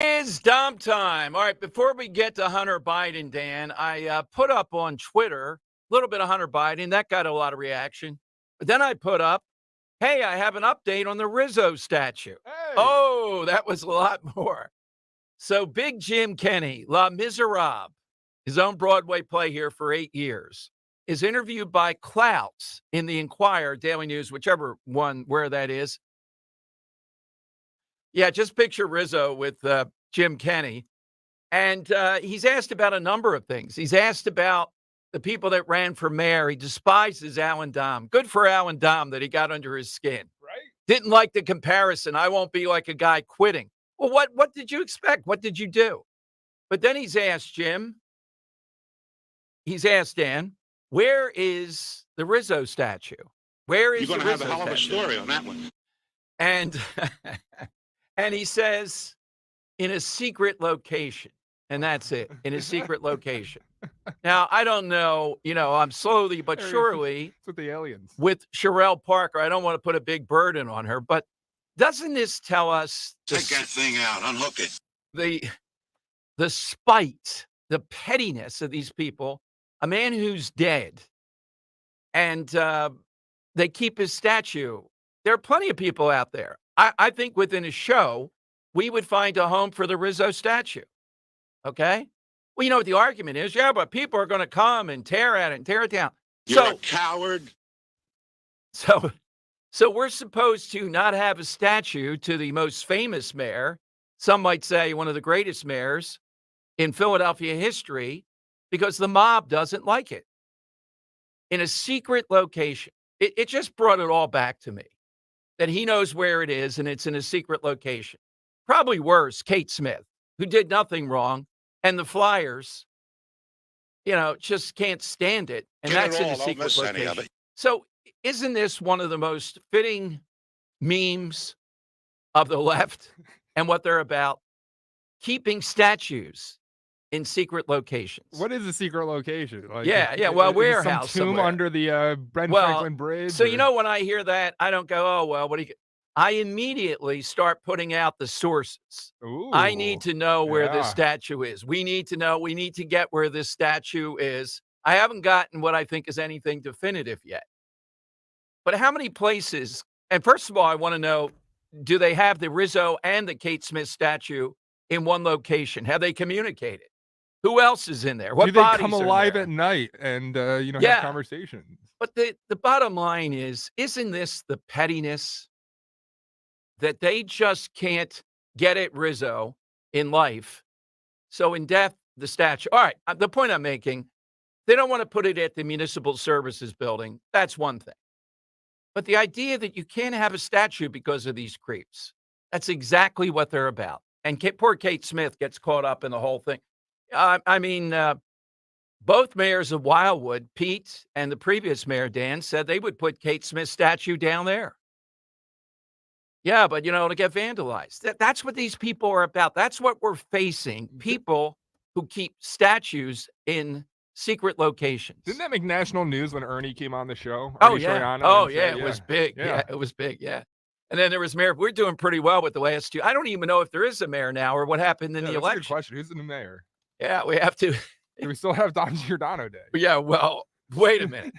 It's dump time. All right, before we get to Hunter Biden, Dan, I put up on Twitter a little bit of Hunter Biden. That got a lot of reaction. But then I put up, hey, I have an update on the Rizzo statue. Hey. Oh, that was a lot more. So Big Jim Kenney, Les Miserables, his own Broadway play here for 8 years, is interviewed by Clouts in the Enquirer, Daily News, whichever one, where that is. Yeah, just picture Rizzo with Jim Kenney. And he's asked about a number of things. He's asked about the people that ran for mayor. He despises Alan Dom. Good for Alan Dom that he got under his skin. Right? Didn't like the comparison. I won't be like a guy quitting. Well, what did you expect? What did you do? But then he's asked Dan, where is the Rizzo statue? Where is You're the going to Rizzo have a hell of a statue? story on that one. And and he says, in a secret location. And that's it, in a secret location. Now, I don't know, I'm slowly but surely It's with the aliens. with Sherelle Parker. I don't want to put a big burden on her, but doesn't this tell us Take that thing out, unhook it. the spite, the pettiness of these people? A man who's dead, and they keep his statue. There are plenty of people out there. I think within a show, we would find a home for the Rizzo statue. Okay? Well, you know what the argument is? Yeah, but people are going to come and tear at it and tear it down. You're a coward. So we're supposed to not have a statue to the most famous mayor, some might say one of the greatest mayors in Philadelphia history, because the mob doesn't like it. In a secret location. It just brought it all back to me, that he knows where it is and it's in a secret location. Probably worse, Kate Smith, who did nothing wrong, and the Flyers, just can't stand it, and Get that's it in all, a don't secret miss any of location. it. So isn't this one of the most fitting memes of the left and what they're about? Keeping statues in secret locations. What is a secret location? Like, Yeah. Well, is it warehouse some tomb somewhere. under the Brent Franklin Bridge. So when I hear that, I don't go, oh well, what do you? I immediately start putting out the sources. Ooh, I need to know where this yeah. statue is. We need to know. We need to get where this statue is. I haven't gotten what I think is anything definitive yet. But how many places? And first of all, I want to know, do they have the Rizzo and the Kate Smith statue in one location? Have they communicated? Who else is in there? What Do they bodies come are alive there? at night and Yeah. have conversations? But the bottom line is, isn't this the pettiness that they just can't get at Rizzo in life? So in death, the statue. All right, the point I'm making, they don't want to put it at the Municipal Services Building. That's one thing. But the idea that you can't have a statue because of these creeps, that's exactly what they're about. And poor Kate Smith gets caught up in the whole thing. Both mayors of Wildwood, Pete and the previous mayor, Dan, said they would put Kate Smith's statue down there. Yeah, but, to get vandalized. That's what these people are about. That's what we're facing. People who keep statues in secret locations. Didn't that make national news when Ernie came on the show? Oh, Ernie yeah. Troiano, Oh, and yeah. said, It was big. Yeah. Yeah, it was big. Yeah. And then there was mayor. We're doing pretty well with the last two. I don't even know if there is a mayor now or what happened in the That's a good election. question. Who's the new mayor? Yeah, we have to. Do we still have Don Giordano Day? Yeah, well, wait a minute.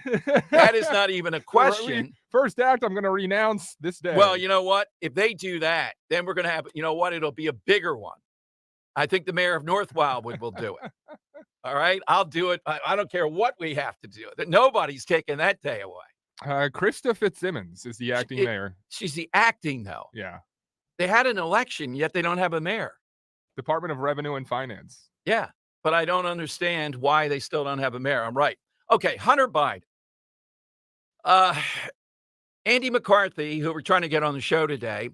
That is not even a question. First act, I'm going to renounce this day. Well, you know what? If they do that, then we're going to have, it'll be a bigger one. I think the mayor of North Wildwood will do it. All right? I'll do it. I don't care what we have to do. Nobody's taking that day away. Krista Fitzsimmons is the acting mayor. She's the acting, though. Yeah. They had an election, yet they don't have a mayor. Department of Revenue and Finance. Yeah, but I don't understand why they still don't have a mayor. I'm right. Okay, Hunter Biden. Andy McCarthy, who we're trying to get on the show today,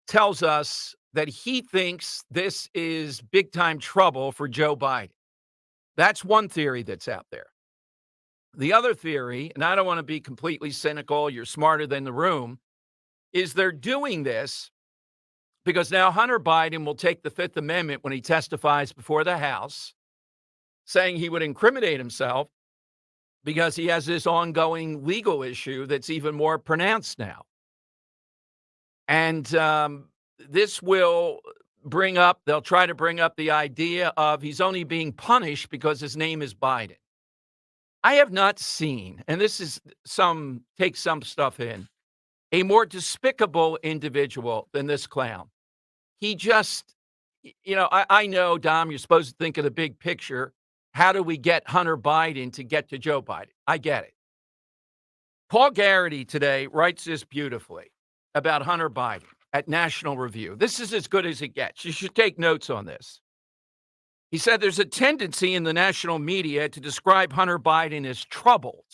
tells us that he thinks this is big-time trouble for Joe Biden. That's one theory that's out there. The other theory, and I don't want to be completely cynical, you're smarter than the room, is they're doing this because now Hunter Biden will take the Fifth Amendment when he testifies before the House, saying he would incriminate himself because he has this ongoing legal issue that's even more pronounced now. And this will they'll try to bring up the idea of he's only being punished because his name is Biden. I have not seen, and this is take some stuff in, a more despicable individual than this clown. He just, I know, Dom, you're supposed to think of the big picture. How do we get Hunter Biden to get to Joe Biden? I get it. Paul Garrity today writes this beautifully about Hunter Biden at National Review. This is as good as it gets. You should take notes on this. He said there's a tendency in the national media to describe Hunter Biden as troubled.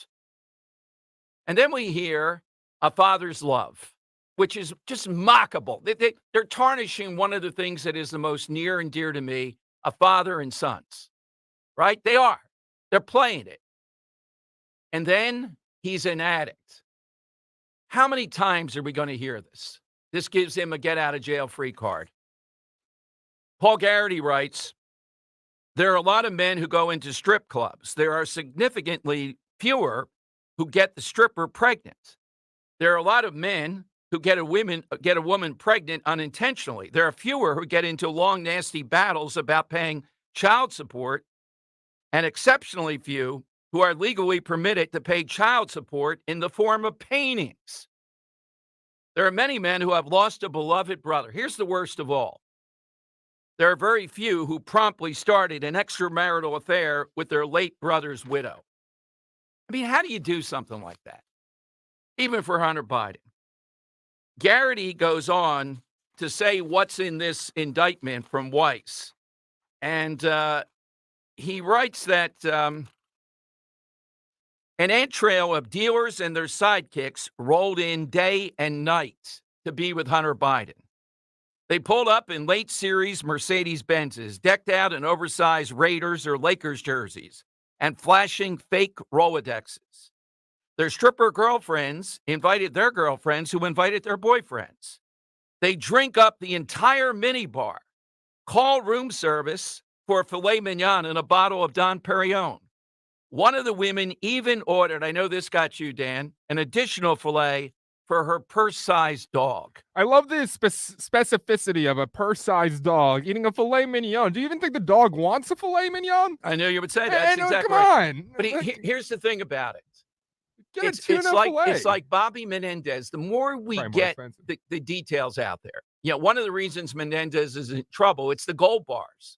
And then we hear a father's love, which is just mockable. They're tarnishing one of the things that is the most near and dear to me, a father and sons, right? They are. They're playing it. And then he's an addict. How many times are we going to hear this? This gives him a get-out-of-jail-free card. Paul Garrity writes, there are a lot of men who go into strip clubs. There are significantly fewer who get the stripper pregnant. There are a lot of men who get a woman pregnant unintentionally. There are fewer who get into long, nasty battles about paying child support, and exceptionally few who are legally permitted to pay child support in the form of paintings. There are many men who have lost a beloved brother. Here's the worst of all. There are very few who promptly started an extramarital affair with their late brother's widow. I mean, how do you do something like that? Even for Hunter Biden. Garrity goes on to say what's in this indictment from Weiss. And he writes that an entrail of dealers and their sidekicks rolled in day and night to be with Hunter Biden. They pulled up in late series Mercedes-Benzes, decked out in oversized Raiders or Lakers jerseys, and flashing fake Rolodexes. Their stripper girlfriends invited their girlfriends who invited their boyfriends. They drink up the entire minibar, call room service for filet mignon and a bottle of Dom Perignon. One of the women even ordered, I know this got you, Dan, an additional filet for her purse-sized dog. I love the specificity of a purse-sized dog eating a filet mignon. Do you even think the dog wants a filet mignon? I knew you would say that. Exactly come right. on. But here's the thing about it. Get a tuna filet. It's like Bobby Menendez. The more we get the details out there, one of the reasons Menendez is in trouble, it's the gold bars.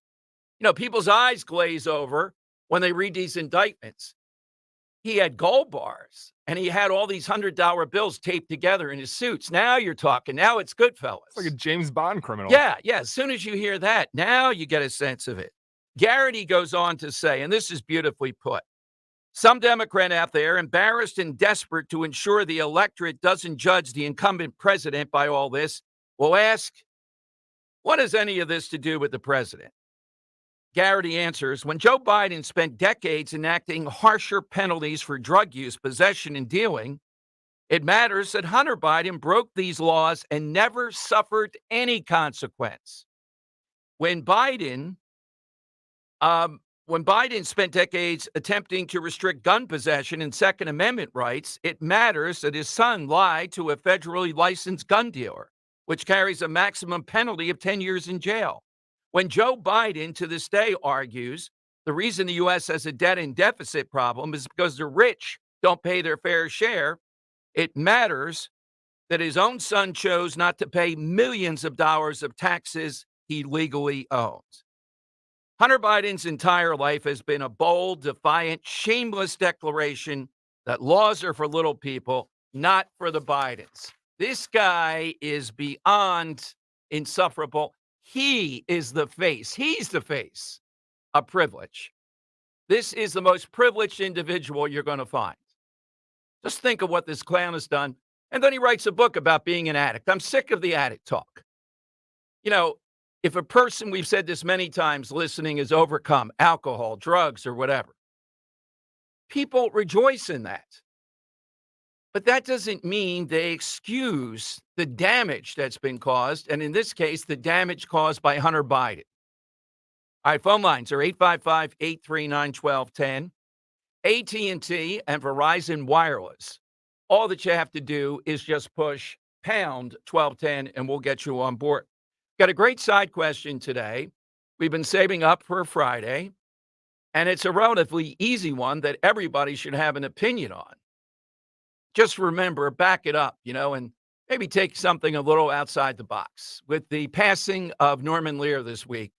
People's eyes glaze over when they read these indictments. He had gold bars, and he had all these $100 bills taped together in his suits. Now you're talking. Now it's Goodfellas. It's like a James Bond criminal. Yeah. As soon as you hear that, now you get a sense of it. Garrity goes on to say, and this is beautifully put, some Democrat out there, embarrassed and desperate to ensure the electorate doesn't judge the incumbent president by all this, will ask, what has any of this to do with the president? Garrity answers, when Joe Biden spent decades enacting harsher penalties for drug use, possession, and dealing, it matters that Hunter Biden broke these laws and never suffered any consequence. When Biden spent decades attempting to restrict gun possession and Second Amendment rights, it matters that his son lied to a federally licensed gun dealer, which carries a maximum penalty of 10 years in jail. When Joe Biden, to this day, argues the reason the U.S. has a debt and deficit problem is because the rich don't pay their fair share, it matters that his own son chose not to pay millions of dollars of taxes he legally owns. Hunter Biden's entire life has been a bold, defiant, shameless declaration that laws are for little people, not for the Bidens. This guy is beyond insufferable. He is the face. He's the face of privilege. This is the most privileged individual you're going to find. Just think of what this clown has done. And then he writes a book about being an addict. I'm sick of the addict talk. If a person, we've said this many times, listening, is overcome alcohol, drugs, or whatever, people rejoice in that. But that doesn't mean they excuse the damage that's been caused, and in this case, the damage caused by Hunter Biden. All right, phone lines are 855-839-1210, AT&T and Verizon Wireless. All that you have to do is just push pound 1210, and we'll get you on board. Got a great side question today. We've been saving up for a Friday, and it's a relatively easy one that everybody should have an opinion on. Just remember, back it up, and maybe take something a little outside the box. With the passing of Norman Lear this week,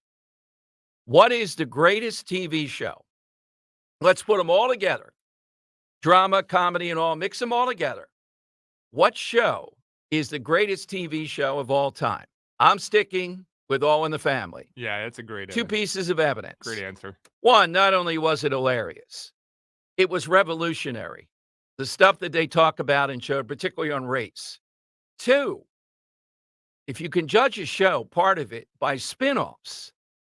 what is the greatest TV show? Let's put them all together. Drama, comedy, and all, mix them all together. What show is the greatest TV show of all time? I'm sticking with All in the Family. Yeah, that's a great Two answer. pieces of evidence. Great answer. One, not only was it hilarious, it was revolutionary. The stuff that they talk about and showed, particularly on race. Two, if you can judge a show, part of it, by spinoffs,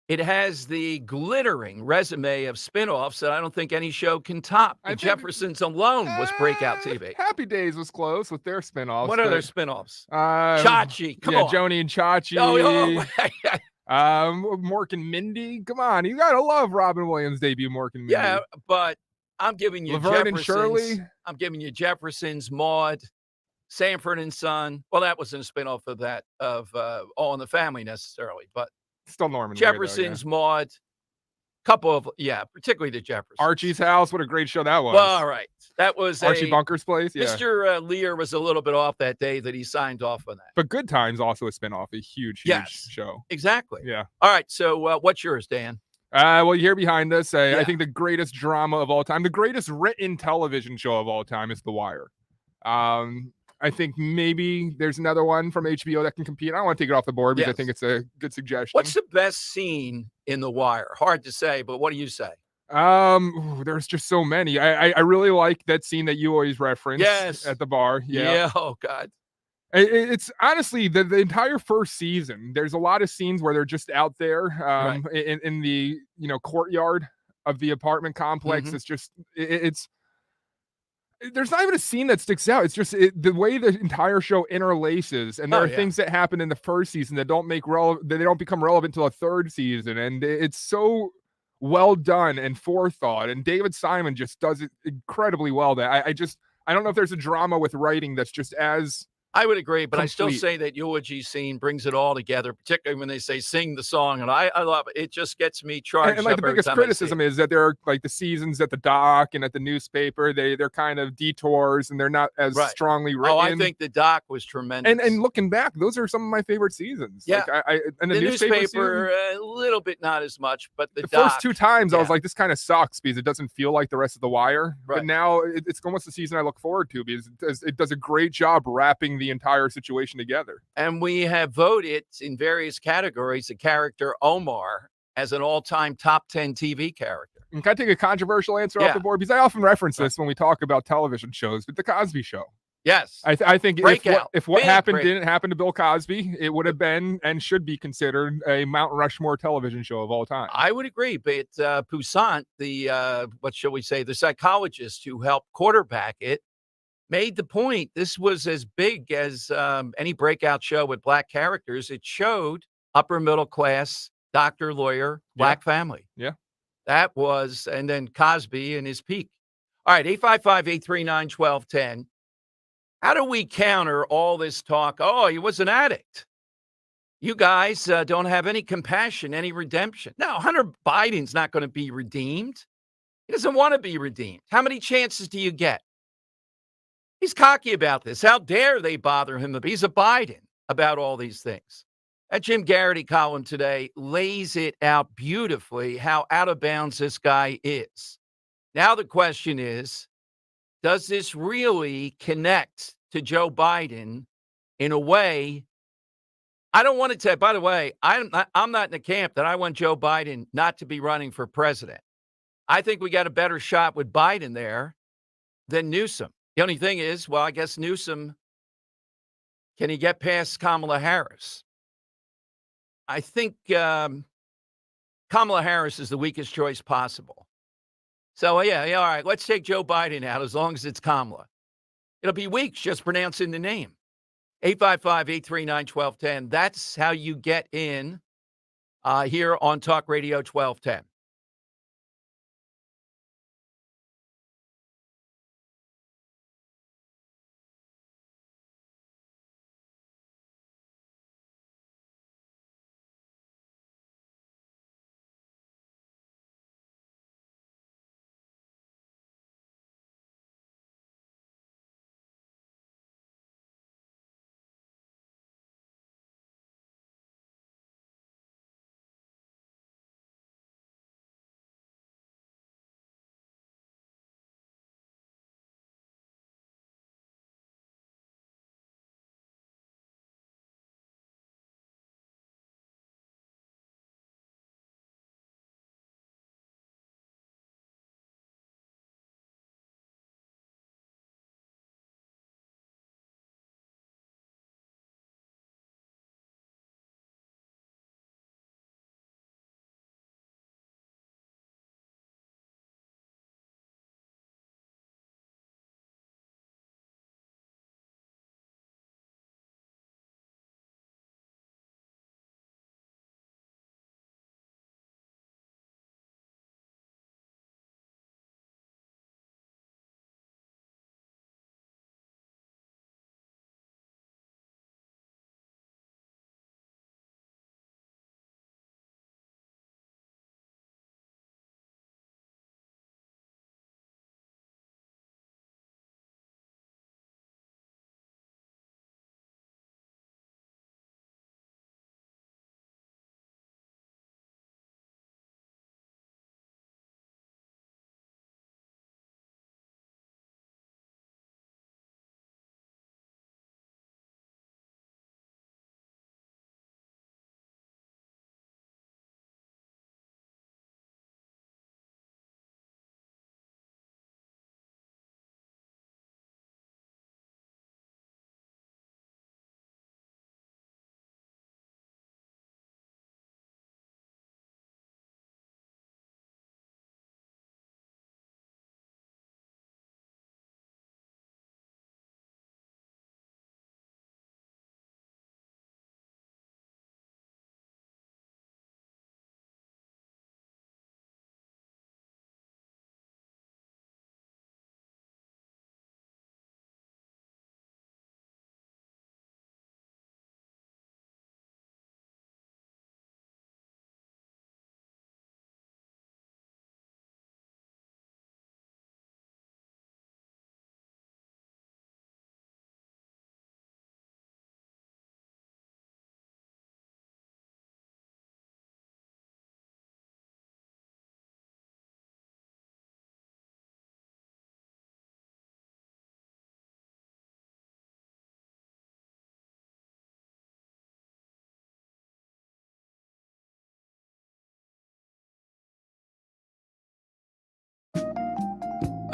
it has the glittering resume of spinoffs that I don't think any show can top. I The think- Jeffersons alone was breakout Eh, TV. Happy Days was close with their spinoffs. What are their but, spinoffs? um, Chachi, come yeah, on. Joni and Chachi. Mork and Mindy. Come on, you gotta love Robin Williams' debut, Mork and Mindy. Yeah, but I'm giving you Laverne and Jeffersons. Shirley. I'm giving you Jeffersons, Maude, Sanford and Son. Well, that wasn't a spinoff of that, of All in the Family necessarily, but Still Norman Lear, though, yeah. Jeffersons, Maude, couple of, particularly the Jeffersons. Archie's House. What a great show that was. Well, all right. That was Archie Bunker's Place. Yeah. Mr. Lear was a little bit off that day that he signed off on that. But Good Times also a spinoff, a huge Yes. show. Exactly. Yeah. All right. So what's yours, Dan? Well, here behind us, Yeah. I think the greatest drama of all time, the greatest written television show of all time is The Wire. I think maybe there's another one from HBO that can compete. I don't want to take it off the board because I Yes. think it's a good suggestion. What's the best scene in The Wire? Hard to say, but what do you say? There's just so many. I really like that scene that you always reference. Yes. At the bar. Yeah. Oh, God. It's honestly the entire first season. There's a lot of scenes where they're just out there Right. in the courtyard of the apartment complex. Mhm. It's just it's there's not even a scene that sticks out. It's just the way the entire show interlaces, and there Oh, are yeah. things that happen in the first season that don't make relevant, that they don't become relevant till the third season, and it's so well done and forethought. And David Simon just does it incredibly well. That I don't know if there's a drama with writing that's just as I would agree, but I still Complete. say that eulogy scene brings it all together, particularly when they say sing the song, and I love it. It just gets me charged and like up the every biggest time I see criticism it. is that there are like the seasons at the dock and at the newspaper, they're kind of detours and they're not as Right. strongly written. Oh, I think the doc was tremendous. and looking back, those are some of my favorite seasons. Yeah. Like I and the the newspaper, newspaper, season, a little bit not as much, but the the doc, first two times I was yeah. like, this kind of sucks because it doesn't feel like the rest of The Wire. Right. But now it's almost the season I look forward to because it does a great job wrapping the entire situation together. And we have voted in various categories the character Omar as an all-time top 10 TV character. And can I take a controversial answer Yeah. off the board? Because I often reference this when we talk about television shows, but The Cosby Show. Yes. I think Breakout. if what Big happened break. didn't happen to Bill Cosby, it would have been and should be considered a Mount Rushmore television show of all time. I would agree, but Poussaint, the what shall we say, the psychologist who helped quarterback it, made the point this was as big as any breakout show with black characters. It showed upper middle class, doctor, lawyer, black family. Yeah. That was, and then Cosby in his peak. All right, 855-839-1210. How do we counter all this talk? Oh, he was an addict. You guys don't have any compassion, any redemption. No, Hunter Biden's not going to be redeemed. He doesn't want to be redeemed. How many chances do you get? He's cocky about this. How dare they bother him? He's a Biden about all these things. That Jim Garrity column today lays it out beautifully how out of bounds this guy is. Now the question is, does this really connect to Joe Biden in a way? I don't want to tell. By the way, I'm not in the camp that I want Joe Biden not to be running for president. I think we got a better shot with Biden there than Newsom. The only thing is, well, I guess Newsom, can he get past Kamala Harris? I think Kamala Harris is the weakest choice possible. So, yeah, all right, let's take Joe Biden out as long as it's Kamala. It'll be weeks just pronouncing the name. 855-839-1210. That's how you get in here on Talk Radio 1210.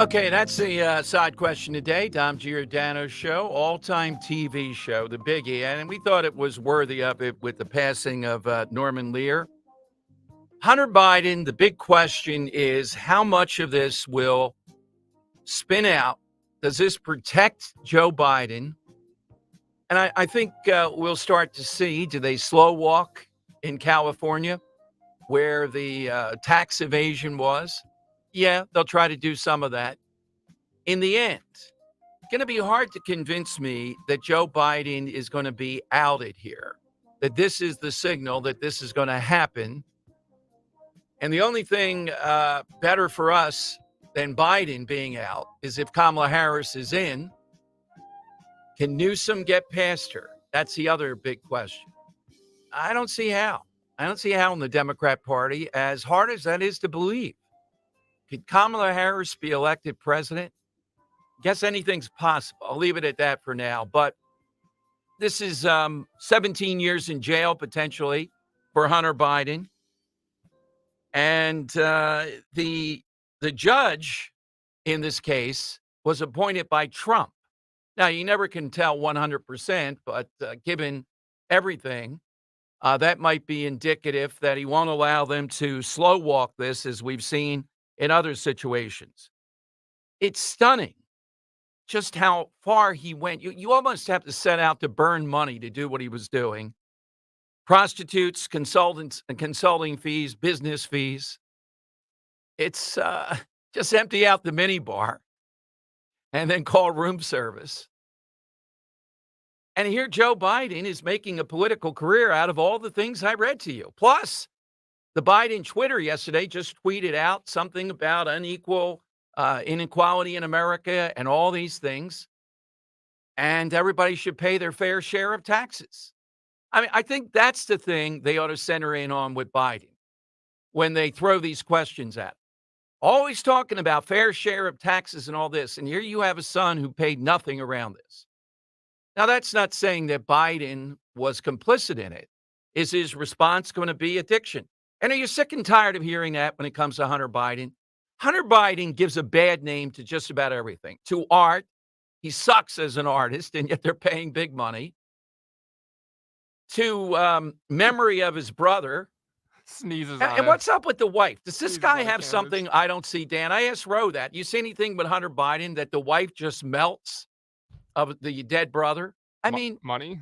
Okay, that's the side question today. Dom Giordano's show, all-time TV show, the biggie, and we thought it was worthy of it with the passing of Norman Lear. Hunter Biden, the big question is how much of this will spin out? Does this protect Joe Biden? And I think we'll start to see, do they slow walk in California where the tax evasion was? Yeah, they'll try to do some of that. In the end, it's going to be hard to convince me that Joe Biden is going to be outed here, that this is the signal that this is going to happen. And the only thing better for us than Biden being out is if Kamala Harris is in. Can Newsom get past her? That's the other big question. I don't see how. I don't see how in the Democrat Party, as hard as that is to believe. Could Kamala Harris be elected president? Guess anything's possible. I'll leave it at that for now. But this is 17 years in jail, potentially, for Hunter Biden. And the judge in this case was appointed by Trump. Now, you never can tell 100%, but given everything, that might be indicative that he won't allow them to slow walk this, as we've seen in other situations. It's stunning just how far he went. You almost have to set out to burn money to do what he was doing. Prostitutes, consultants, and consulting fees, business fees. It's just empty out the minibar and then call room service. And here Joe Biden is making a political career out of all the things I read to you. Plus, the Biden Twitter yesterday just tweeted out something about unequal inequality in America and all these things. And everybody should pay their fair share of taxes. I mean, I think that's the thing they ought to center in on with Biden when they throw these questions at him. Always talking about fair share of taxes and all this. And here you have a son who paid nothing around this. Now, that's not saying that Biden was complicit in it. Is his response going to be addiction? And are you sick and tired of hearing that when it comes to Hunter Biden? Hunter Biden gives a bad name to just about everything. To art, he sucks as an artist, and yet they're paying big money. To memory of his brother. Sneezes And on what's up with the wife? Does this Sneezes guy on have canvas. something I don't see, Dan? I asked Ro that. You see anything with Hunter Biden that the wife just melts of the dead brother? I mean, money.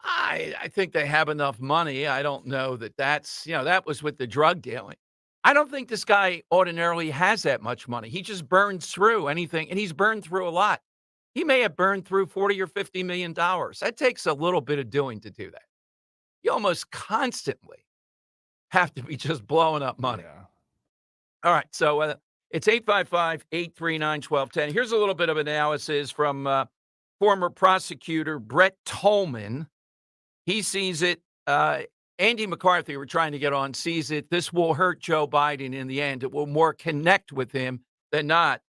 I think they have enough money. I don't know that that was with the drug dealing. I don't think this guy ordinarily has that much money. He just burns through anything, and he's burned through a lot. He may have burned through $40 or $50 million. That takes a little bit of doing to do that. You almost constantly have to be just blowing up money. Yeah. All right, so it's 855-839-1210. Here's a little bit of analysis from former prosecutor Brett Tolman. He sees it. Andy McCarthy, we're trying to get on, sees it. This will hurt Joe Biden in the end. It will more connect with him than not.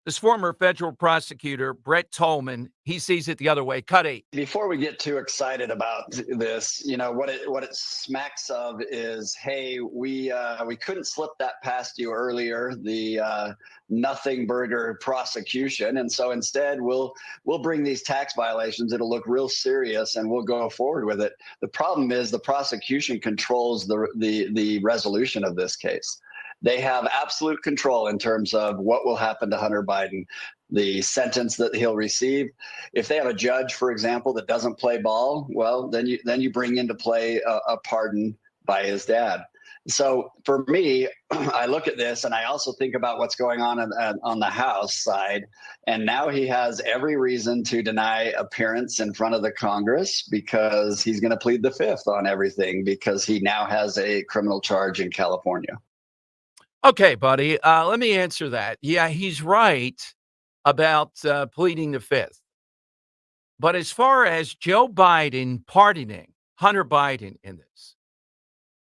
This former federal prosecutor, Brett Tolman, he sees it the other way. Cut 8. Before we get too excited about this, what it smacks of is, hey, we couldn't slip that past you earlier, the nothing burger prosecution, and so instead we'll bring these tax violations. It'll look real serious, and we'll go forward with it. The problem is the prosecution controls the resolution of this case. They have absolute control in terms of what will happen to Hunter Biden, the sentence that he'll receive. If they have a judge, for example, that doesn't play ball, well, then you bring into play a pardon by his dad. So for me, I look at this and I also think about what's going on the House side. And now he has every reason to deny appearance in front of the Congress because he's going to plead the fifth on everything because he now has a criminal charge in California. Okay, buddy, let me answer that. Yeah, he's right about pleading the fifth. But as far as Joe Biden pardoning Hunter Biden in this,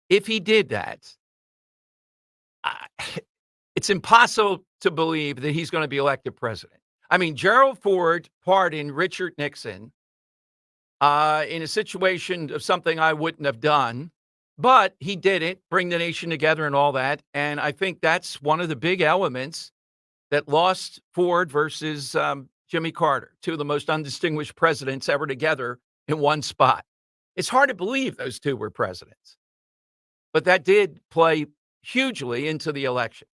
if he did that, it's impossible to believe that he's going to be elected president. I mean, Gerald Ford pardoned Richard Nixon in a situation of something I wouldn't have done. But he did it, bring the nation together and all that. And I think that's one of the big elements that lost Ford versus Jimmy Carter, two of the most undistinguished presidents ever together in one spot. It's hard to believe those two were presidents, but that did play hugely into the election.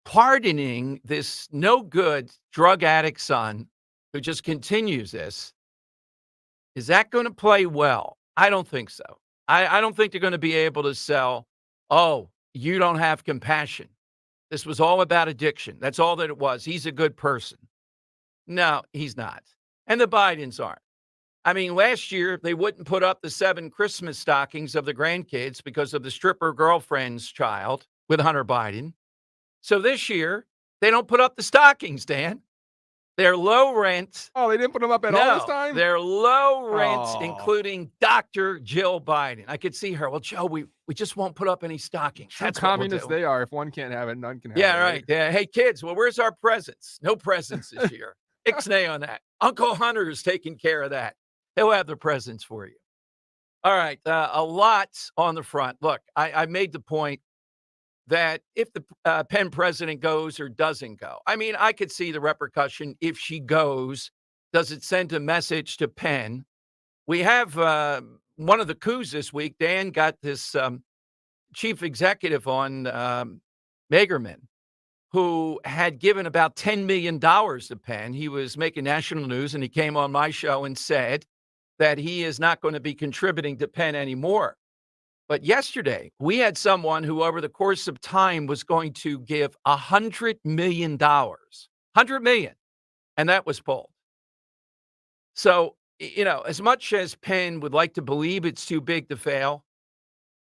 Pardoning this no good drug addict son who just continues this, is that going to play well? I don't think so. I don't think they're going to be able to sell, oh, you don't have compassion. This was all about addiction. That's all that it was. He's a good person. No, he's not. And the Bidens aren't. I mean, last year, they wouldn't put up the 7 Christmas stockings of the grandkids because of the stripper girlfriend's child with Hunter Biden. So this year, they don't put up the stockings, Dan. They're low rent. Oh, they didn't put them up at all this time? They're low rent, Oh. including Dr. Jill Biden. I could see her. Well, Joe, we just won't put up any stockings. True That's what we'll communists do. they are. If one can't have it, none can have it. Yeah, right. Yeah. Hey, kids, well, where's our presents? No presents this year. Ixnay on that. Uncle Hunter is taking care of that. He'll have the presents for you. All right. A lot on the front. Look, I made the point that if the Penn president goes or doesn't go, I mean, I could see the repercussion if she goes. Does it send a message to Penn? We have one of the coups this week. Dan got this chief executive on Magerman, who had given about $10 million to Penn. He was making national news, and he came on my show and said that he is not going to be contributing to Penn anymore. But yesterday, we had someone who, over the course of time, was going to give $100 million. $100 million. And that was pulled. So, you know, as much as Penn would like to believe it's too big to fail,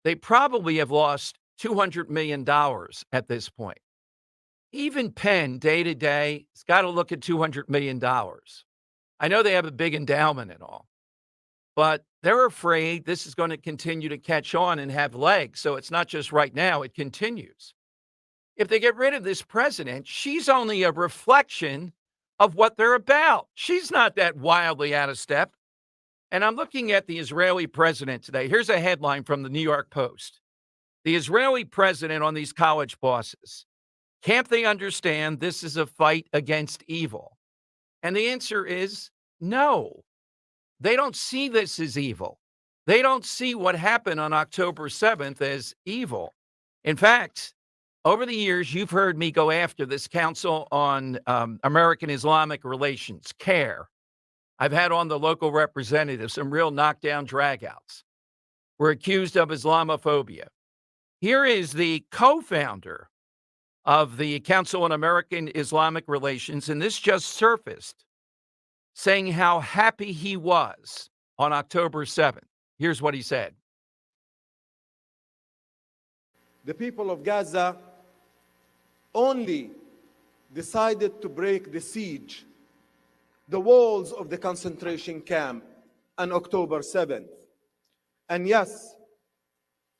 they probably have lost $200 million at this point. Even Penn, day to day, has got to look at $200 million. I know they have a big endowment and all, but they're afraid this is going to continue to catch on and have legs. So it's not just right now, it continues. If they get rid of this president, she's only a reflection of what they're about. She's not that wildly out of step. And I'm looking at the Israeli president today. Here's a headline from the New York Post. The Israeli president on these college bosses. Can't they understand this is a fight against evil? And the answer is no. They don't see this as evil. They don't see what happened on October 7th as evil. In fact, over the years, you've heard me go after this Council on American Islamic Relations, CARE. I've had on the local representatives, some real knockdown dragouts. We're accused of Islamophobia. Here is the co-founder of the Council on American Islamic Relations, and this just surfaced, saying how happy he was on October 7th. Here's what he said. The people of Gaza only decided to break the siege, the walls of the concentration camp on October 7th. And yes,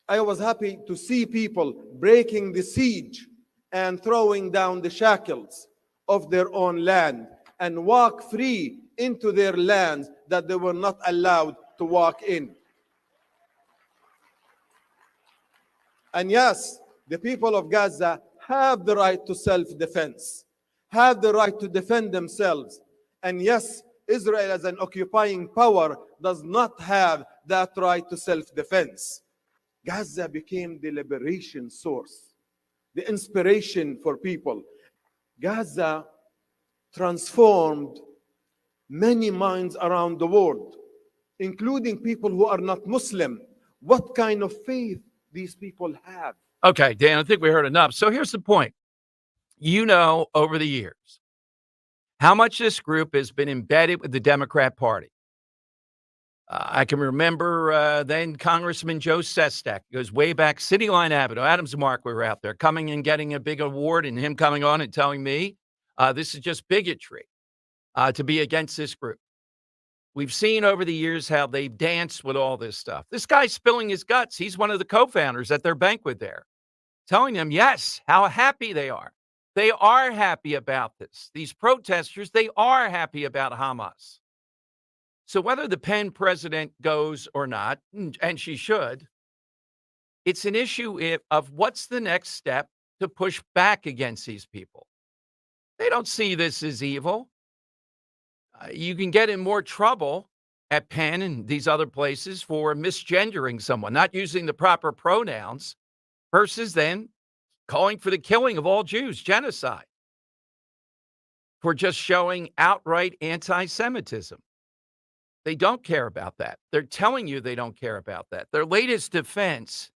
I was happy to see people breaking the siege and throwing down the shackles of their own land and walk free into their lands that they were not allowed to walk in. And yes, the people of Gaza have the right to self-defense, have the right to defend themselves. And yes, Israel as an occupying power does not have that right to self-defense. Gaza became the liberation source, the inspiration for people. Gaza transformed many minds around the world, including people who are not Muslim. What kind of faith these people have? Okay, Dan, I think we heard enough. So here's the point. You know, over the years, how much this group has been embedded with the Democrat Party. I can remember then Congressman Joe Sestak, goes way back, City Line Avenue, Adams Mark, we were out there, coming and getting a big award, and him coming on and telling me this is just bigotry to be against this group. We've seen over the years how they've danced with all this stuff. This guy's spilling his guts. He's one of the co-founders at their banquet there, telling them, yes, how happy they are. They are happy about this. These protesters, they are happy about Hamas. So whether the Penn president goes or not, and she should, it's an issue of what's the next step to push back against these people. They don't see this as evil. You can get in more trouble at Penn and these other places for misgendering someone, not using the proper pronouns, versus then calling for the killing of all Jews, genocide, for just showing outright anti Semitism. They don't care about that. They're telling you they don't care about that. Their latest defense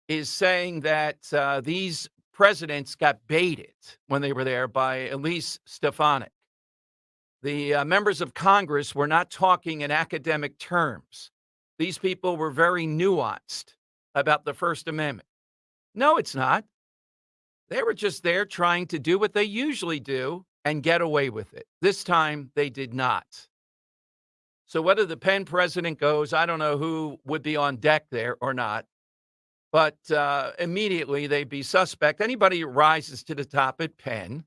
is saying that these presidents got baited when they were there by Elise Stefanik. The members of Congress were not talking in academic terms. These people were very nuanced about the First Amendment. No, it's not. They were just there trying to do what they usually do and get away with it. This time, they did not. So whether the Penn president goes, I don't know who would be on deck there or not, but immediately they'd be suspect. Anybody who rises to the top at Penn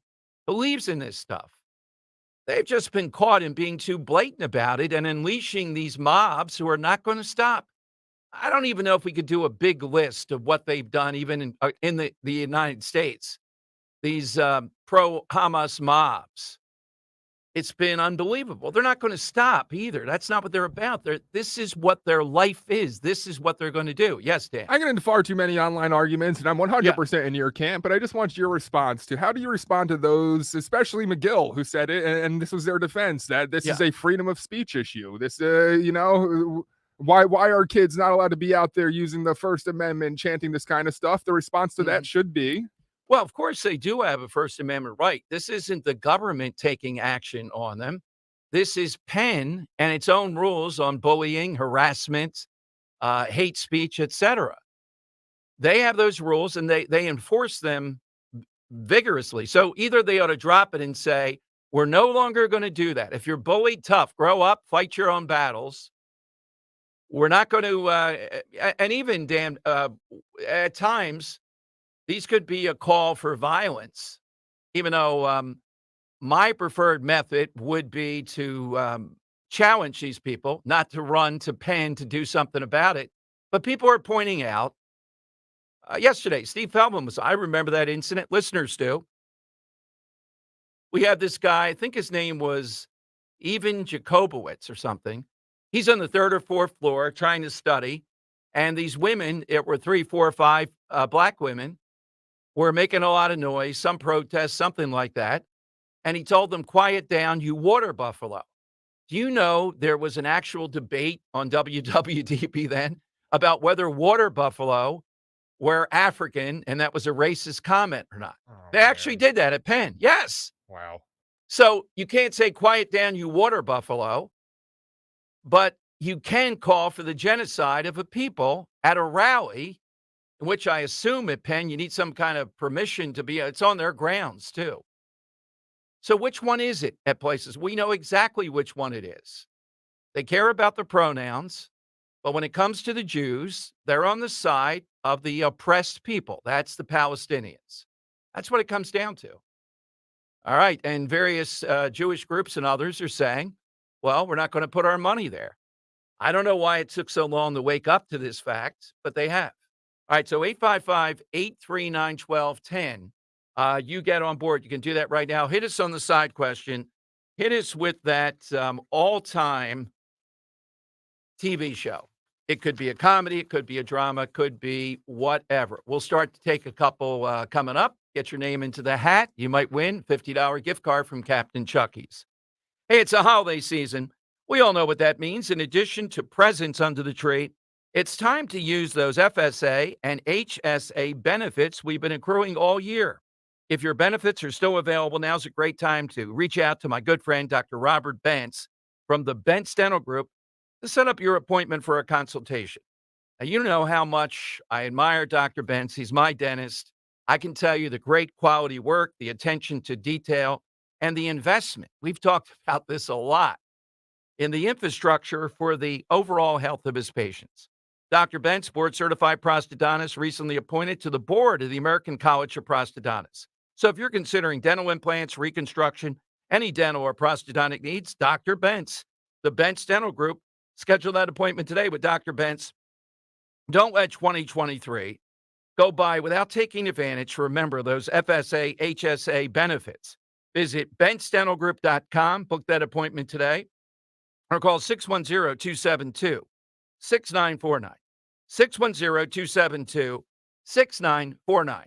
believes in this stuff. They've just been caught in being too blatant about it and unleashing these mobs who are not going to stop. I don't even know if we could do a big list of what they've done, even in the United States, these pro-Hamas mobs. It's been unbelievable. They're not going to stop either. That's not what they're about. This is what their life is. This is what they're going to do. Yes, Dan. I get into far too many online arguments, and I'm 100% in your camp, but I just want your response to how do you respond to those, especially McGill, who said it, and this was their defense, that this is a freedom of speech issue. This, why are kids not allowed to be out there using the First Amendment, chanting this kind of stuff? The response to that should be, well, of course, they do have a First Amendment right. This isn't the government taking action on them. This is Penn and its own rules on bullying, harassment, hate speech, etc. They have those rules and they enforce them vigorously. So either they ought to drop it and say, we're no longer going to do that. If you're bullied, tough, grow up, fight your own battles. We're not going to, and even, Dan, at times, these could be a call for violence, even though my preferred method would be to challenge these people, not to run to Penn to do something about it. But people are pointing out, yesterday, Steve Feldman I remember that incident, listeners do. We had this guy, I think his name was Ivan Jacobowitz or something. He's on the third or fourth floor trying to study. And these women, it were 3, 4, 5 black women, were making a lot of noise, some protest, something like that. And he told them, quiet down, you water buffalo. Do you know there was an actual debate on WWDB then about whether water buffalo were African and that was a racist comment or not? They actually did that at Penn. Yes. wow. So you can't say quiet down, you water buffalo, but you can call for the genocide of a people at a rally, in which I assume at Penn you need some kind of permission to be, it's on their grounds too. So which one is it at places? We know exactly which one it is. They care about the pronouns, but when it comes to the Jews, they're on the side of the oppressed people. That's the Palestinians. That's what it comes down to. All right. And various Jewish groups and others are saying, well, we're not going to put our money there. I don't know why it took so long to wake up to this fact, but they have. All right, so 855-839-1210. You get on board. You can do that right now. Hit us on the side question. Hit us with that all-time TV show. It could be a comedy. It could be a drama. It could be whatever. We'll start to take a couple coming up. Get your name into the hat. You might win a $50 gift card from Captain Chucky's. Hey, it's a holiday season. We all know what that means. In addition to presents under the tree, it's time to use those FSA and HSA benefits we've been accruing all year. If your benefits are still available, now's a great time to reach out to my good friend, Dr. Robert Bentz from the Bentz Dental Group to set up your appointment for a consultation. Now, you know how much I admire Dr. Bentz. He's my dentist. I can tell you the great quality work, the attention to detail, and the investment. We've talked about this a lot in the infrastructure for the overall health of his patients. Dr. Bentz, board-certified prosthodontist, recently appointed to the board of the American College of Prosthodontists. So if you're considering dental implants, reconstruction, any dental or prosthodontic needs, Dr. Bentz, the Bentz Dental Group, schedule that appointment today with Dr. Bentz. Don't let 2023 go by without taking advantage. Remember those FSA, HSA benefits. Visit bentsdentalgroup.com. Book that appointment today or call 610-272-6949. 610-272-6949.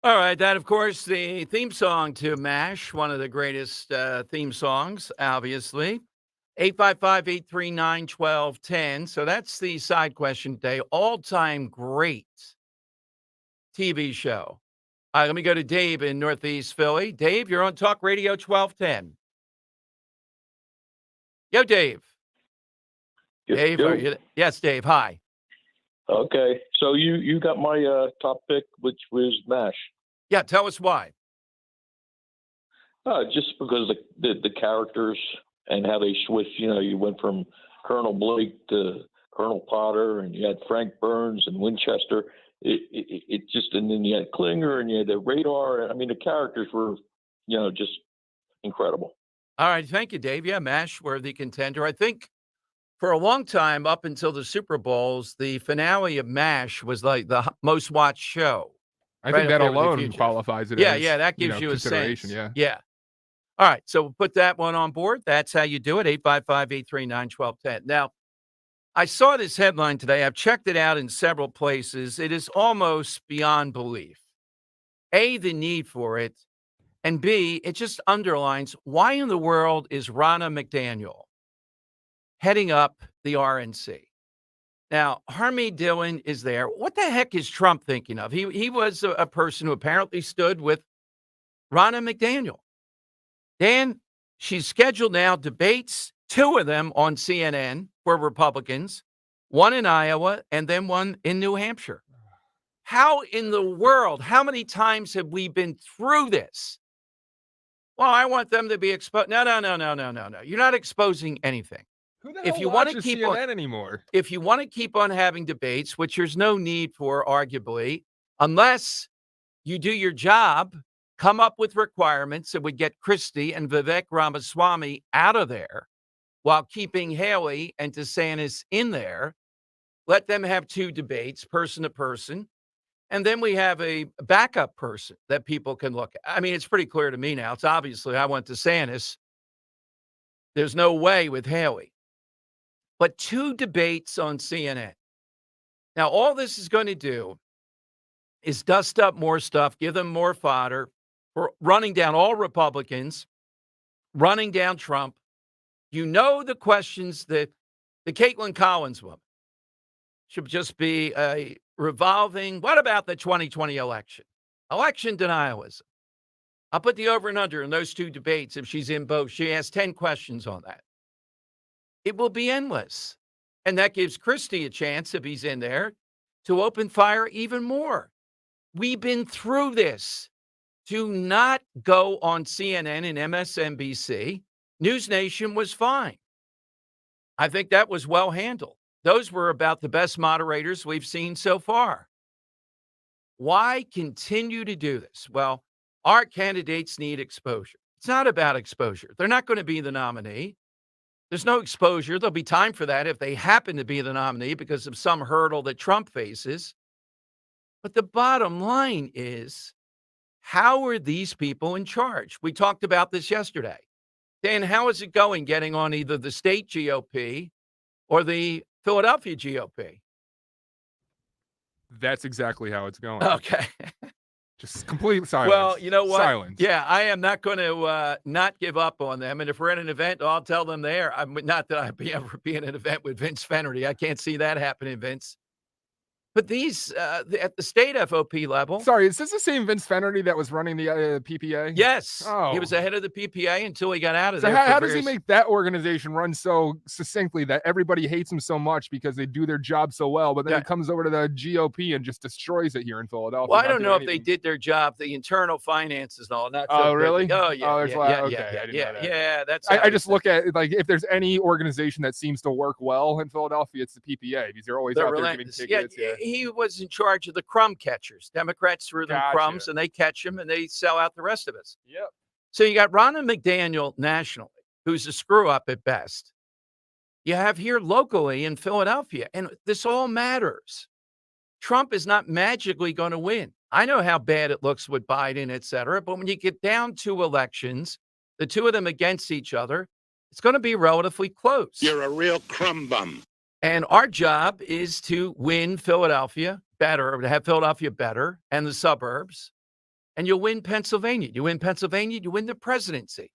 All right, that, of course, the theme song to MASH, one of the greatest theme songs, obviously. 855-839-1210. So that's the side question today. All-time great TV show. All right, let me go to Dave in Northeast Philly. Dave, you're on Talk Radio 1210. Yo, Dave. Yes, Dave, you are do. you? Yes, Dave. Hi. Okay, so you got my top pick, which was MASH. Yeah, tell us why. Just because the characters and how they switched. You know, you went from Colonel Blake to Colonel Potter, and you had Frank Burns and Winchester. It just, and then you had Klinger and you had the Radar. I mean, the characters were, just incredible. All right, thank you, Dave. Yeah, MASH worthy contender. I think for a long time, up until the Super Bowls, the finale of MASH was like the most watched show. I Right think up that there with the alone fugitive. qualifies it Yeah, as, yeah, that gives you a consideration. sense. Yeah. Yeah. All right, so we'll put that one on board. That's how you do it, 855-839-1210. Now, I saw this headline today. I've checked it out in several places. It is almost beyond belief. A, the need for it, and B, it just underlines why in the world is Ronna McDaniel heading up the RNC? Now, Harmeet Dillon is there. What the heck is Trump thinking of? He was a person who apparently stood with Ronna McDaniel. Dan, she's scheduled now debates, two of them on CNN for Republicans, one in Iowa and then one in New Hampshire. How in the world, how many times have we been through this? Well, I want them to be exposed. No. You're not exposing anything. Who the If hell you want to watches keep CNN on, anymore? if you want to keep on having debates, which there's no need for, arguably, unless you do your job, come up with requirements that would get Christie and Vivek Ramaswamy out of there while keeping Haley and DeSantis in there. Let them have two debates, person to person. And then we have a backup person that people can look at. I mean, it's pretty clear to me now. It's obviously I want DeSantis. There's no way with Haley. but 2 debates on CNN. Now, all this is going to do is dust up more stuff, give them more fodder for running down all Republicans, running down Trump. You know the questions that the Caitlin Collins woman should just be a revolving. What about the 2020 election? Election denialism. I'll put the over and under in those 2 debates if she's in both. She has 10 questions on that. It will be endless. And that gives Christie a chance, if he's in there, to open fire even more. We've been through this. Do not go on CNN and MSNBC. News Nation was fine. I think that was well handled. Those were about the best moderators we've seen so far. Why continue to do this? Well, our candidates need exposure. It's not about exposure. They're not going to be the nominee. There's no exposure. There'll be time for that if they happen to be the nominee because of some hurdle that Trump faces. But the bottom line is, how are these people in charge? We talked about this yesterday. Dan, how is it going getting on either the state GOP or the Philadelphia GOP? That's exactly how it's going. Okay. Just complete silence. Well, you know what? Silence. Yeah, I am not going to not give up on them. And if we're at an event, I'll tell them there. Not that I'd ever be in an event with Vince Fennerty. I can't see that happening, Vince. But these, at the state FOP level. Sorry, is this the same Vince Fennerty that was running the PPA? Yes. Oh. He was the head of the PPA until he got out of So there. how does he make that organization run so succinctly that everybody hates him so much because they do their job so well, but then he comes over to the GOP and just destroys it here in Philadelphia? Well, I don't know if they did their job, the internal finances and all. Not so really? Good. Oh, yeah. Yeah. That's. I just look at, like, if there's any organization that seems to work well in Philadelphia, it's the PPA, because they're always out there giving tickets. Yeah, he was in charge of the crumb catchers. Democrats threw them crumbs and they catch them and they sell out the rest of us. Yep. So you got Ronna McDaniel nationally, who's a screw up at best. You have here locally in Philadelphia, and this all matters. Trump is not magically going to win. I know how bad it looks with Biden, et cetera, but when you get down to elections, the 2 of them against each other, it's going to be relatively close. You're a real crumb bum. And our job is to win Philadelphia better, to have Philadelphia better and the suburbs. And you'll win Pennsylvania. You win Pennsylvania, you win the presidency.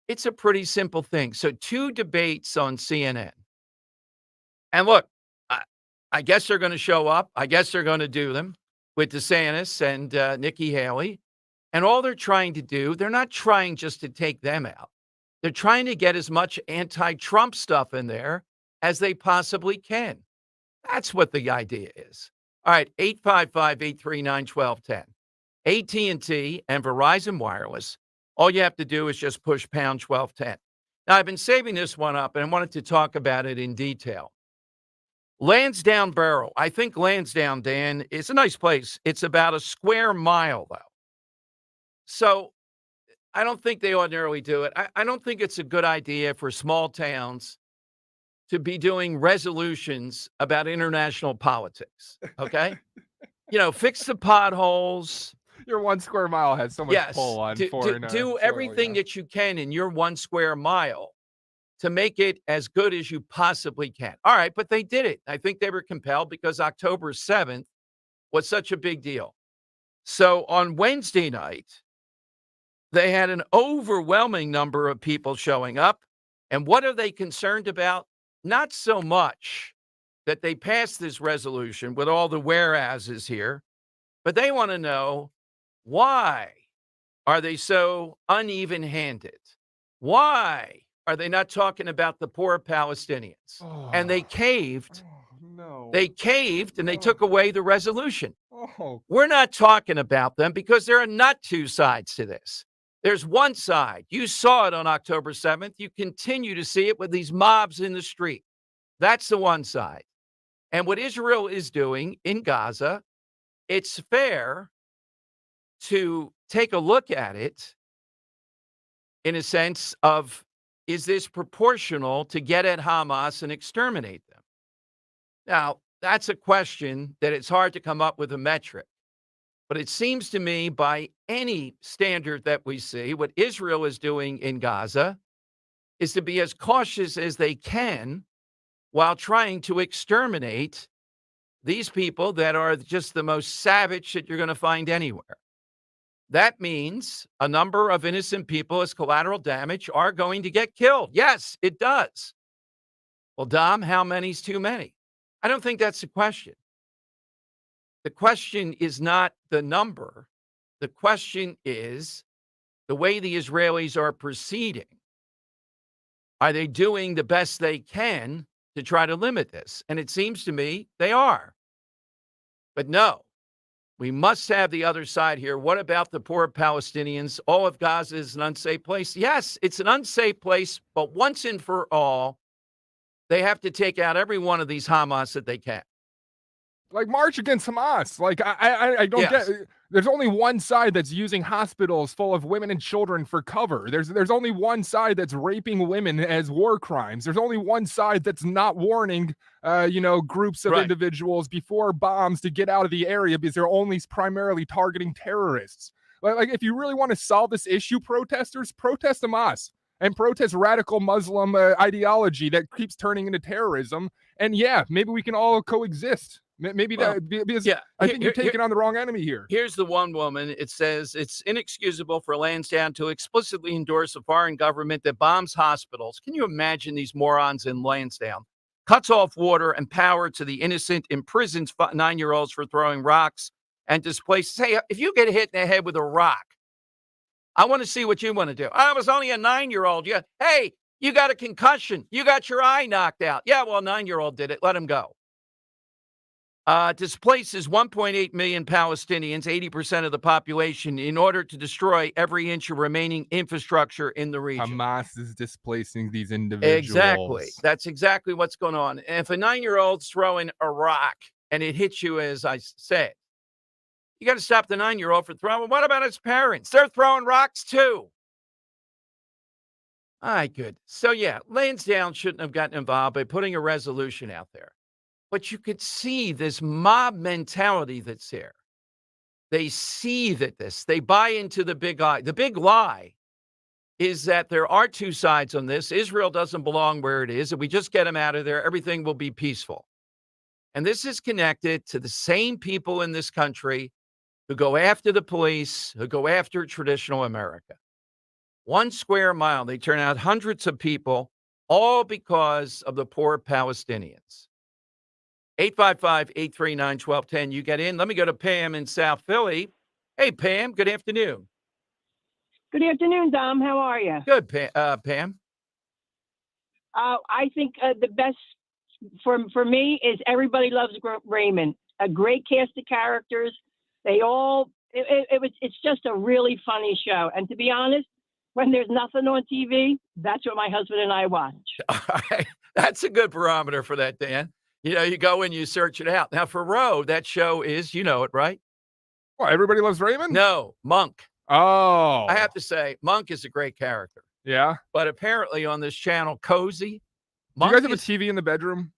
It's a pretty simple thing. So 2 debates on CNN. And look, I guess they're going to show up. I guess they're going to do them with DeSantis and Nikki Haley. And all they're trying to do, they're not trying just to take them out. They're trying to get as much anti-Trump stuff in there as they possibly can. That's what the idea is. All right, 855-839-1210. AT&T and Verizon Wireless. All you have to do is just push pound 1210. Now, I've been saving this one up, and I wanted to talk about it in detail. Lansdowne Borough. I think Lansdowne, Dan, is a nice place. It's about a square mile, though. So I don't think they ordinarily do it. I don't think it's a good idea for small towns to be doing resolutions about international politics, okay? Fix the potholes. Your 1 square mile has so much pull on foreign. Do everything that you can in your 1 square mile to make it as good as you possibly can. All right, but they did it. I think they were compelled because October 7th was such a big deal. So on Wednesday night, they had an overwhelming number of people showing up. And what are they concerned about? Not so much that they passed this resolution with all the whereases here, but they want to know, why are they so uneven-handed? Why are they not talking about the poor Palestinians? And they caved. No. They caved and they took away the resolution. Oh. We're not talking about them because there are not 2 sides to this. There's one side. You saw it on October 7th. You continue to see it with these mobs in the street. That's the one side. And what Israel is doing in Gaza, it's fair to take a look at it in a sense of, is this proportional to get at Hamas and exterminate them? Now, that's a question that it's hard to come up with a metric. But it seems to me, by any standard that we see, what Israel is doing in Gaza is to be as cautious as they can while trying to exterminate these people that are just the most savage that you're going to find anywhere. That means a number of innocent people as collateral damage are going to get killed. Yes, it does. Well, Dom, how many's too many? I don't think that's the question. The question is not the number. The question is the way the Israelis are proceeding. Are they doing the best they can to try to limit this? And it seems to me they are. But no, we must have the other side here. What about the poor Palestinians? All of Gaza is an unsafe place. Yes, it's an unsafe place, but once and for all, they have to take out every one of these Hamas that they can. Like, march against Hamas. Like, I don't Yes. get. There's only one side that's using hospitals full of women and children for cover. There's only one side that's raping women as war crimes. There's only one side that's not warning, groups of Right. individuals before bombs to get out of the area because they're only primarily targeting terrorists. Like, if you really want to solve this issue, protesters, protest Hamas and protest radical Muslim ideology that keeps turning into terrorism. And yeah, maybe we can all coexist. Maybe because yeah, I think you're taking on the wrong enemy here. Here's the one woman. It says it's inexcusable for Lansdowne to explicitly endorse a foreign government that bombs hospitals. Can you imagine these morons in Lansdowne? Cuts off water and power to the innocent, imprisons 9-year-olds for throwing rocks and displaces. Hey, if you get hit in the head with a rock, I want to see what you want to do. I was only a 9-year-old. Yeah. Hey, you got a concussion. You got your eye knocked out. Yeah, well, 9-year-old did it. Let him go. Displaces 1.8 million Palestinians, 80% of the population, in order to destroy every inch of remaining infrastructure in the region. Hamas is displacing these individuals. Exactly. That's exactly what's going on. And if a 9-year-old's throwing a rock and it hits you, as I said, you got to stop the 9-year-old from throwing. What about his parents? They're throwing rocks too. All right, good. So, yeah, Lansdowne shouldn't have gotten involved by putting a resolution out there. But you could see this mob mentality that's there. They see that they buy into the big lie. The big lie is that there are two sides on this. Israel doesn't belong where it is. If we just get them out of there, everything will be peaceful. And this is connected to the same people in this country who go after the police, who go after traditional America. 1 square mile, they turn out hundreds of people, all because of the poor Palestinians. 855-839-1210. You get in. Let me go to Pam in South Philly. Hey, Pam, good afternoon. Good afternoon, Dom. How are you? Good, Pam. I think the best for me is Everybody Loves Raymond. A great cast of characters. They all, it's just a really funny show. And to be honest, when there's nothing on TV, that's what my husband and I watch. All right. That's a good barometer for that, Dan. You go and you search it out. Now, for Roe, that show is, you know it, right? Well, Everybody Loves Raymond? No, Monk. Oh. I have to say, Monk is a great character. Yeah? But apparently on this channel, Cozy, Do you guys have a TV in the bedroom?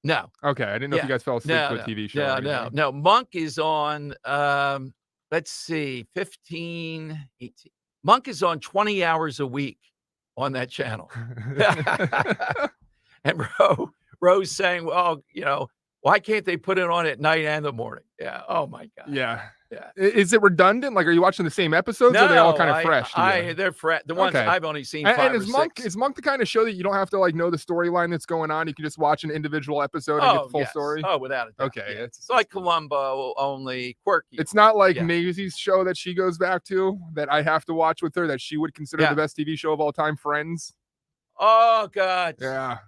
No. Okay, I didn't know if you guys fell asleep to a TV show. No. Monk is on, let's see, 15, 18. Monk is on 20 hours a week on that channel. And Rose saying, well, why can't they put it on at night and the morning? Yeah. Oh, my God. Yeah. Yeah. Is it redundant? Like, are you watching the same episodes or are they all kind of fresh? They're fresh. The ones I've only seen 5 and or 6. Is Monk the kind of show that you don't have to know the storyline that's going on? You can just watch an individual episode and get the full story? Oh, without a doubt. Okay. Yeah. It's like Columbo, only quirky. It's not like Maisie's show that she goes back to that I have to watch with her that she would consider the best TV show of all time, Friends. Oh, God. Yeah.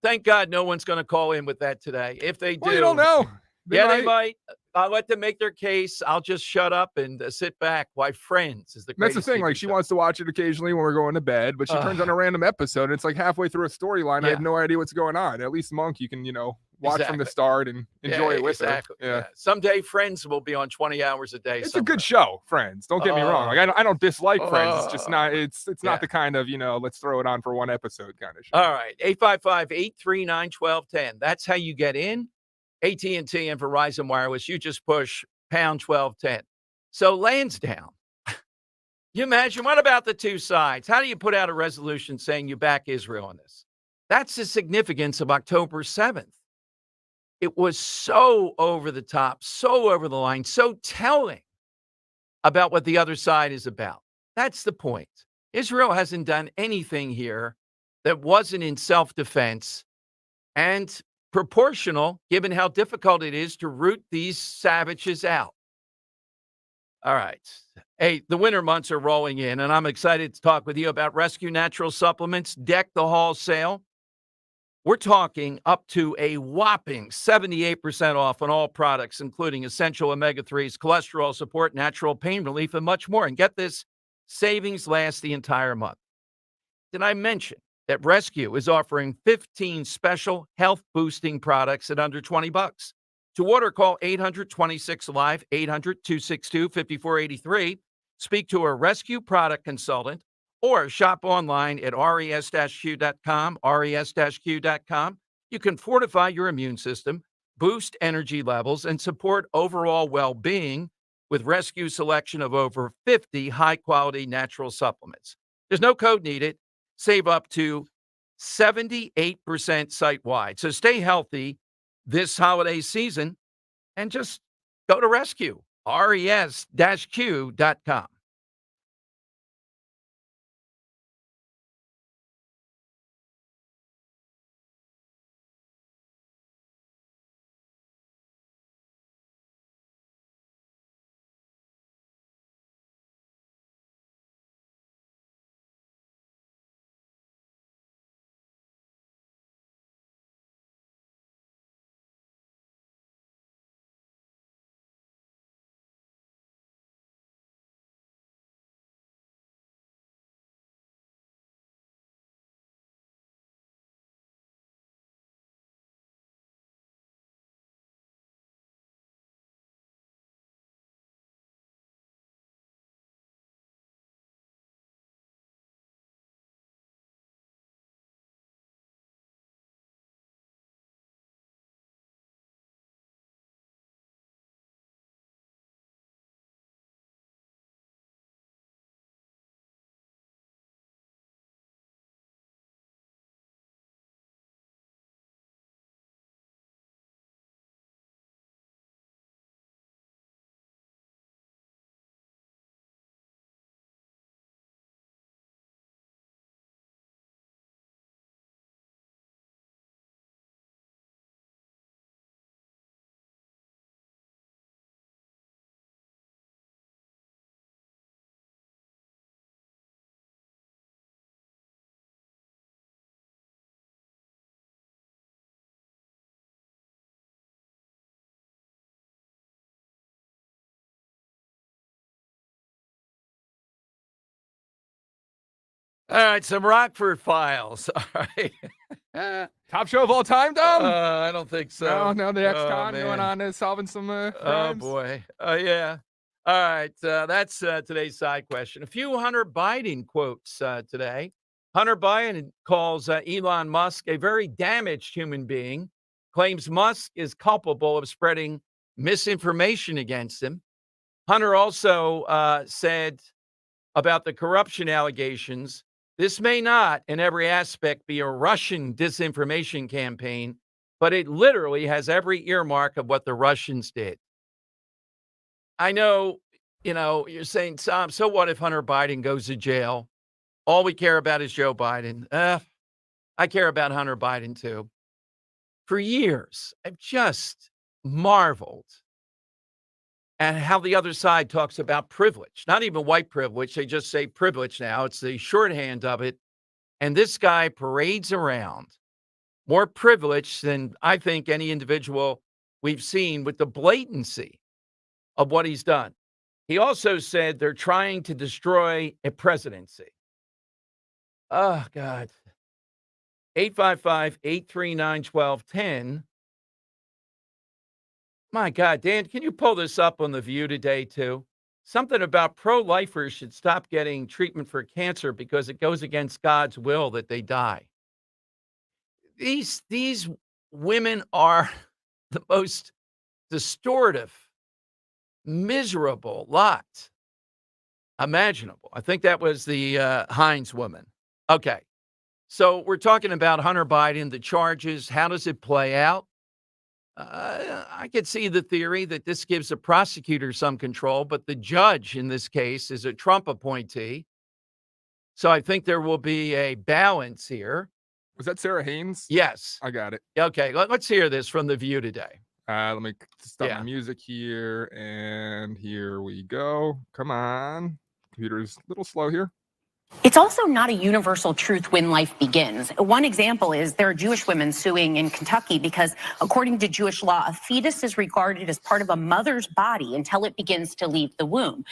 Thank God no one's going to call in with that today. If they do. Well, you don't know. They might. I'll let them make their case. I'll just shut up and sit back. Why, Friends is the greatest. That's the thing. TV she show. wants to watch it occasionally when we're going to bed, but she turns on a random episode. And it's like halfway through a storyline. I have no idea what's going on. At least Monk, you can, watch from the start and enjoy it with her. Yeah. Someday Friends will be on 20 hours a day. It's a good show, Friends. Don't get me wrong. Like, I don't dislike Friends. It's just not. It's not the kind of let's throw it on for one episode kind of show. All right, 855-839-1210. That's how you get in. AT&T and Verizon Wireless. You just push pound 1210. So Lansdowne. You imagine, what about the two sides? How do you put out a resolution saying you back Israel on this? That's the significance of October 7th. It was so over the top, so over the line, so telling about what the other side is about. That's the point. Israel hasn't done anything here that wasn't in self-defense and proportional, given how difficult it is to root these savages out. All right. Hey, the winter months are rolling in, and I'm excited to talk with you about Rescue Natural Supplements Deck the Hall sale. We're talking up to a whopping 78% off on all products, including essential omega-3s, cholesterol support, natural pain relief, and much more. And get this, savings last the entire month. Did I mention that Rescue is offering 15 special health-boosting products at under $20? To order, call 800-26-LIVE, 800-262-5483. Speak to a Rescue product consultant or shop online at res-q.com, res-q.com. You can fortify your immune system, boost energy levels, and support overall well-being with Rescue selection of over 50 high-quality natural supplements. There's no code needed. Save up to 78% site-wide. So stay healthy this holiday season and just go to Rescue, res-q.com. All right, some Rockford Files. All right. Top show of all time, Dom? I don't think so. No, the ex-con going man. on to solving some Oh, crimes. boy. Yeah. All right. That's today's side question. A few Hunter Biden quotes today. Hunter Biden calls Elon Musk a very damaged human being, claims Musk is culpable of spreading misinformation against him. Hunter also said about the corruption allegations, this may not in every aspect be a Russian disinformation campaign, but it literally has every earmark of what the Russians did. I know, you're saying, Tom, so what if Hunter Biden goes to jail? All we care about is Joe Biden. I care about Hunter Biden too. For years, I've just marveled at how the other side talks about privilege, not even white privilege. They just say privilege now. It's the shorthand of it. And this guy parades around more privilege than I think any individual we've seen with the blatancy of what he's done. He also said they're trying to destroy a presidency. Oh, God. 855-839-1210. My God, Dan, can you pull this up on The View today, too? Something about pro-lifers should stop getting treatment for cancer because it goes against God's will that they die. These women are the most distortive, miserable lot imaginable. I think that was the Heinz woman. Okay. So we're talking about Hunter Biden, the charges. How does it play out? I could see the theory that this gives the prosecutor some control, but the judge in this case is a Trump appointee. So I think there will be a balance here. Was that Sarah Haynes? Yes. I got it. Okay, let's hear this from The View today. Let me stop Yeah. my music here, and here we go. Come on. Computer's a little slow here. It's also not a universal truth when life begins. One example is there are Jewish women suing in Kentucky because, according to Jewish law, a fetus is regarded as part of a mother's body until it begins to leave the womb.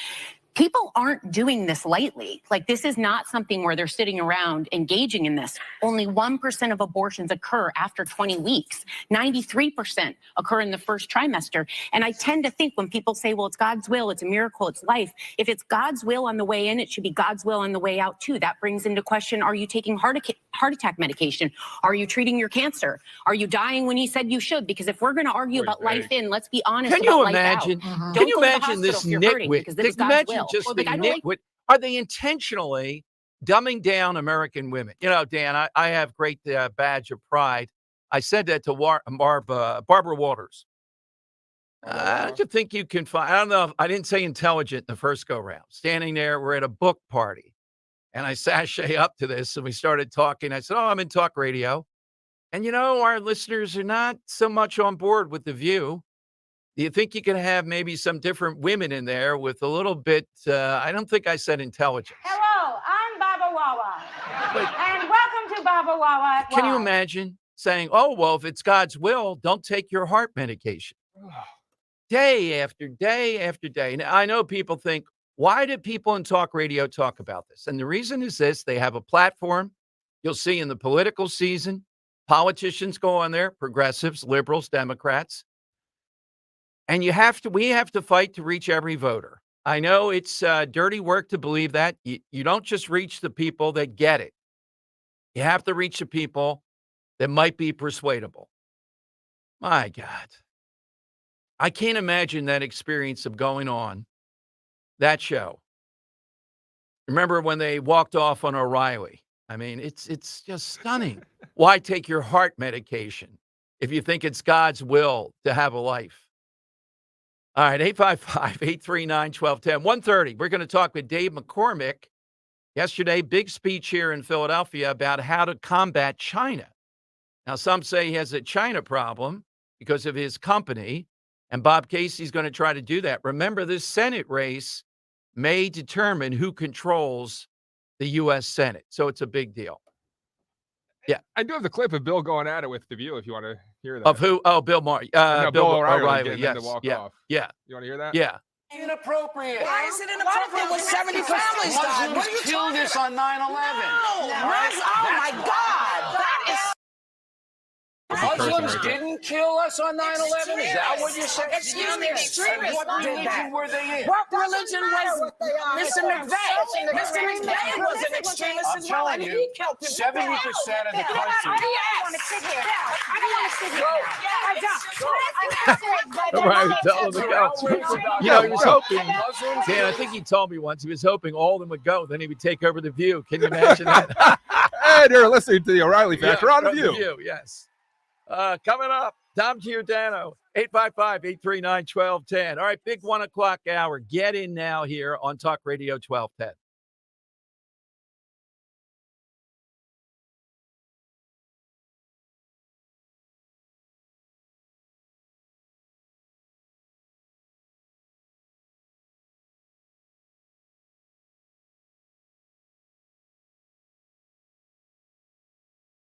People aren't doing this lightly. Like, this is not something where they're sitting around engaging in this. Only 1% of abortions occur after 20 weeks. 93% occur in the first trimester. And I tend to think when people say, well, it's God's will, it's a miracle, it's life. If it's God's will on the way in, it should be God's will on the way out too. That brings into question, are you taking heart attack medication? Are you treating your cancer? Are you dying when he said you should? Because if we're going to argue about life in, let's be honest Can about you life imagine? out. Can you go to the imagine this hospital if you're hurting, nitwit? because this is Can you God's imagine will. just Or, the like, I don't like nitwit? Are they intentionally dumbing down American women? You know, Dan, I have great badge of pride. I said that to Barbara Walters. I just think you can find, I don't know, I didn't say intelligent in the first go round. Standing there, we're at a book party, and I sashay up to this, and we started talking. I said, oh, I'm in talk radio. And, you know, our listeners are not so much on board with The View. Do you think you can have maybe some different women in there with a little bit, I don't think I said intelligence. Hello, I'm Baba Wawa. And welcome to Baba Wawa. Can you imagine saying, oh, well, if it's God's will, don't take your heart medication? Day after day after day. Now, I know people think, why do people in talk radio talk about this? And the reason is this: they have a platform. You'll see in the political season, politicians go on there, progressives, liberals, Democrats. And we have to fight to reach every voter. I know it's dirty work to believe that. You don't just reach the people that get it. You have to reach the people that might be persuadable. My God. I can't imagine that experience of going on that show. Remember when they walked off on O'Reilly? I mean, it's just stunning. Why take your heart medication if you think it's God's will to have a life? All right, 855-839-1210. 1:30, we're going to talk with Dave McCormick. Yesterday, big speech here in Philadelphia about how to combat China. Now, some say he has a China problem because of his company, and Bob Casey's going to try to do that. Remember, this Senate race may determine who controls the U.S. Senate, so it's a big deal. Yeah. I do have the clip of Bill going at it with The View if you want to hear that. Of who? Oh, Bill Maher. No, Bill O'Reilly O'Reilly. getting Yes. him to walk Yeah. off. Yeah. You want to hear that? Yeah. Inappropriate. Why is it inappropriate when 70 families died? What are you killed talking us about? on 9/11. Oh my God! That is. Muslims right there. didn't kill us on 9/11? Is that what you said? Excuse me, extremists What did that. religion were they in? What religion was Mr. McVeigh? Mr. McVeigh was an extremist I'm as well, telling and you, he killed people. 70% of the country. I don't want to sit here. I don't want to sit here. I don't. All right, tell him to go. You know, he was hoping, Dan, I think he told me once, he was hoping all of them would go, then he would take over The View. Can you imagine that? And you're listening to the O'Reilly Factor on The View. Yes. Coming up, Tom Giordano, 855-839-1210. All right, big 1 o'clock hour. Get in now here on Talk Radio 1210.